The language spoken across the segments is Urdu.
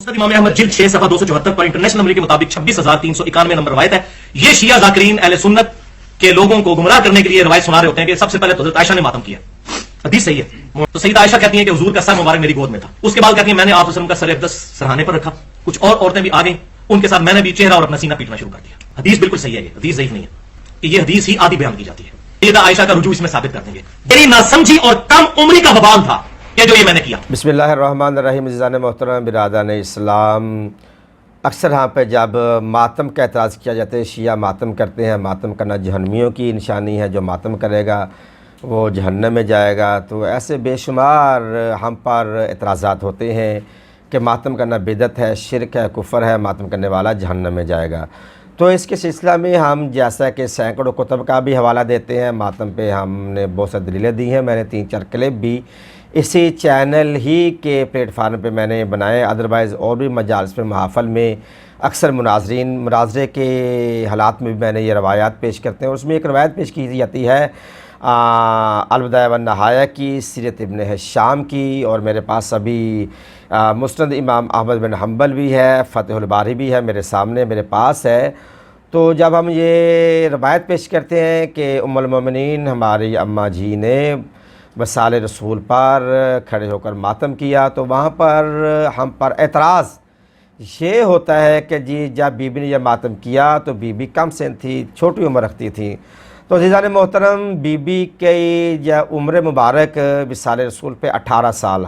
امام احمد جلد 6 صفحہ 274 پر انٹرنیشنل نمبر کے مطابق 26,391 نمبر روایت ہے. یہ شیعہ ذاکرین اہل سنت کے لوگوں کو گمراہ کرنے کے لیے روایت سنا رہے ہوتے ہیں کہ سب سے پہلے تو حضرت عائشہ نے ماتم کیا. حدیث صحیح ہے. تو سیدہ عائشہ کہتی ہیں کہ حضور کا سر مبارک میری گود میں تھا. اس کے بعد کہتی ہیں میں نے آپ وسلم کا سر اقدس سرہانے پر رکھا. کچھ اور عورتیں بھی آ گئیں, ان کے ساتھ میں نے بھی چہرہ اور اپنا سینہ پیٹنا شروع کر دیا. حدیث بالکل صحیح ہے, یہ حدیث ضعیف نہیں ہے کہ یہ حدیث ہی آدھی بیان کی جاتی ہے. سیدہ عائشہ کا رجوع اس میں ثابت کر دیں گے. میری ناسمجھی اور کم عمری کا وبال تھا کہ جو یہ میں نے کیا. بسم اللہ الرحمن الرحیم. عزیزان محترم برادران اسلام, اکثر ہاں پہ جب ماتم کا اعتراض کیا جاتا ہے, شیعہ ماتم کرتے ہیں, ماتم کرنا جہنمیوں کی نشانی ہے, جو ماتم کرے گا وہ جہنم میں جائے گا. تو ایسے بے شمار ہم پر اعتراضات ہوتے ہیں کہ ماتم کرنا بدعت ہے, شرک ہے, کفر ہے, ماتم کرنے والا جہنم میں جائے گا. تو اس کے سلسلہ میں ہم جیسا کہ سینکڑوں کتب کا بھی حوالہ دیتے ہیں, ماتم پہ ہم نے بہت سی دلیلیں دی ہیں. میں نے 3-4 کلپ بھی اسی چینل ہی کے پلیٹ فارم پہ میں نے بنائے. ادروائز اور بھی مجالس میں, محافل میں اکثر مناظرے کے حالات میں بھی میں نے یہ روایات پیش کرتے ہیں. اس میں ایک روایت پیش کی جاتی ہے البدایہ والنہایہ کی, سیرت ابن ہشام کی, اور میرے پاس ابھی مسند امام احمد بن حنبل بھی ہے, فتح الباری بھی ہے میرے سامنے, میرے پاس ہے. تو جب ہم یہ روایت پیش کرتے ہیں کہ ام المومنین ہماری اماں جی نے وصال رسول پر کھڑے ہو کر ماتم کیا, تو وہاں پر ہم پر اعتراض یہ ہوتا ہے کہ جی جب بی بی نے یہ ماتم کیا تو بی بی کم سن تھی, چھوٹی عمر رکھتی تھی. تو عزیزان محترم, بی بی کی یا عمر مبارک وصال رسول پہ 18 سال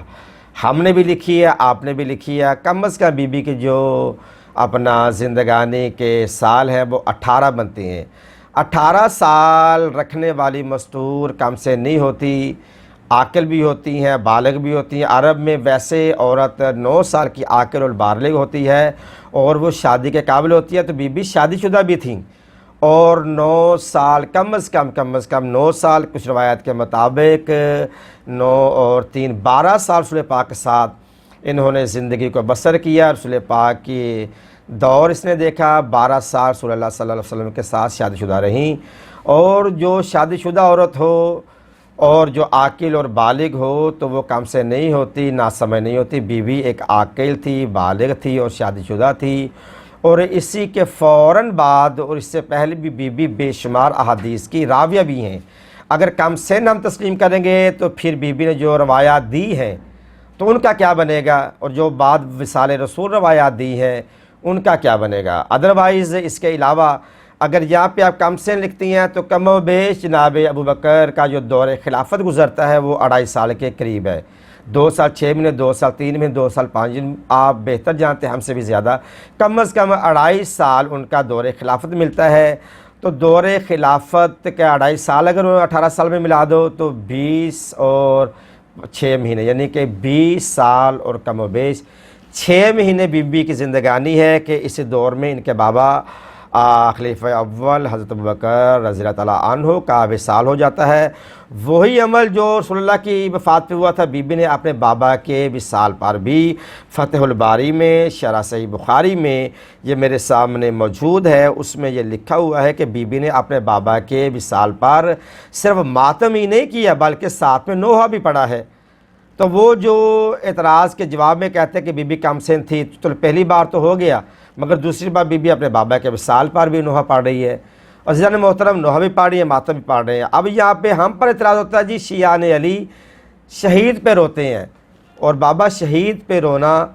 ہم نے بھی لکھی ہے, آپ نے بھی لکھی ہے. کم از کم بی بی کے جو اپنا زندگانی کے سال ہیں وہ 18 بنتے ہیں. 18 سال رکھنے والی مستور کم سے نہیں ہوتی, عاقل بھی ہوتی ہیں, بالغ بھی ہوتی ہیں. عرب میں ویسے عورت 9 سال کی عاقل اور بالغ ہوتی ہے اور وہ شادی کے قابل ہوتی ہے. تو بی بی شادی شدہ بھی تھیں اور 9 سال کم از کم 9 سال, کچھ روایت کے مطابق 9 اور 3 12 سال رسول پاک کے ساتھ انہوں نے زندگی کو بسر کیا. رسول پاک کی دور اس نے دیکھا, 12 سال رسول اللہ صلی اللہ علیہ وسلم کے ساتھ شادی شدہ رہیں. اور جو شادی شدہ عورت ہو اور جو عاقل اور بالغ ہو تو وہ کم سے نہیں ہوتی, ناسمجھ نہیں ہوتی. بی بی ایک عاقل تھی, بالغ تھی اور شادی شدہ تھی. اور اسی کے فوراً بعد اور اس سے پہلے بھی بی بی بے شمار احادیث کی راویہ بھی ہیں. اگر کم سن ہم تسلیم کریں گے تو پھر بی بی نے جو روایات دی ہیں تو ان کا کیا بنے گا, اور جو بعد وصال رسول روایات دی ہیں ان کا کیا بنے گا. ادروائز اس کے علاوہ اگر یہاں پہ آپ کم سن لکھتی ہیں تو کم و بیش جناب ابو بکر کا جو دور خلافت گزرتا ہے وہ 2.5 سال کے قریب ہے. 2 سال 6 مہینے, 2 سال 3 مہینے, 2 سال 5 دن, آپ بہتر جانتے ہیں ہم سے بھی زیادہ. کم از کم 2.5 سال ان کا دور خلافت ملتا ہے. تو دور خلافت کا 2.5 سال اگر 18 سال میں ملا دو تو 20 اور 6 مہینے یعنی کہ 20 سال اور کم و بیش 6 مہینے بی بی کی زندگانی ہے کہ اس دور میں ان کے بابا خلیفہ اول حضرت ابوبکر رضی اللہ تعالیٰ عنہ کا وصال ہو جاتا ہے. وہی عمل جو رسول اللہ کی وفات پہ ہوا تھا, بی بی نے اپنے بابا کے وصال پر بھی فتح الباری میں, شرح صحیح بخاری میں یہ میرے سامنے موجود ہے, اس میں یہ لکھا ہوا ہے کہ بی بی نے اپنے بابا کے وصال پر صرف ماتم ہی نہیں کیا بلکہ ساتھ میں نوحہ بھی پڑھا ہے. تو وہ جو اعتراض کے جواب میں کہتے ہیں کہ بی بی کم سن تھی, تو پہلی بار تو ہو گیا, مگر دوسری بار بی بی اپنے بابا کے وصال پر بھی نوحہ پڑھ رہی ہے. اور عزیزان محترم, نوحہ بھی پڑھ رہی ہے, ماتم بھی پڑھ رہے ہیں. اب یہاں پہ ہم پر اعتراض ہوتا ہے جی شیعان علی شہید پہ روتے ہیں, اور بابا شہید پہ رونا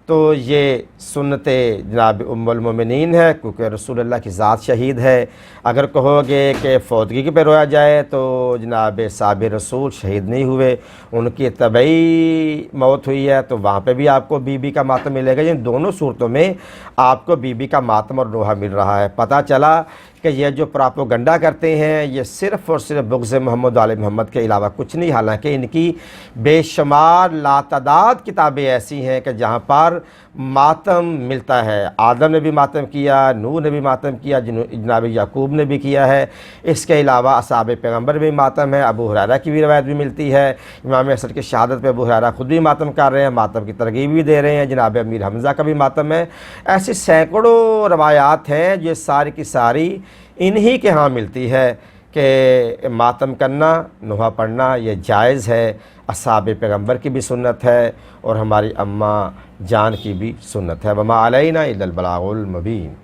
تو یہ سنت جناب ام المومنین ہے کیونکہ رسول اللہ کی ذات شہید ہے. اگر کہو گے کہ فوتگی پہ رویا جائے تو جناب صحابہ رسول شہید نہیں ہوئے, ان کی طبعی موت ہوئی ہے, تو وہاں پہ بھی آپ کو بی بی کا ماتم ملے گا. ان دونوں صورتوں میں آپ کو بی بی کا ماتم اور نوحہ مل رہا ہے. پتہ چلا کہ یہ جو پراپوگنڈا کرتے ہیں یہ صرف اور صرف بغض محمد علی محمد کے علاوہ کچھ نہیں, حالانکہ ان کی بے شمار لاتعداد کتابیں ایسی ہیں کہ جہاں پر ماتم ملتا ہے. آدم نے بھی ماتم کیا, نوح نے بھی ماتم کیا, جناب یعقوب نے بھی کیا ہے. اس کے علاوہ اصحاب پیغمبر میں ماتم ہے. ابو ہریرہ کی بھی روایت بھی ملتی ہے, امام حسن کی شہادت پہ ابو ہریرہ خود بھی ماتم کر رہے ہیں, ماتم کی ترغیب بھی دے رہے ہیں. جناب امیر حمزہ کا بھی ماتم ہے. ایسی سینکڑوں روایات ہیں جو ساری کی ساری انہی کے ہاں ملتی ہے کہ ماتم کرنا، نوحہ پڑھنا یہ جائز ہے، اصحاب پیغمبر کی بھی سنت ہے اور ہماری اماں جان کی بھی سنت ہے۔ وما علینا الا البلاغ المبین۔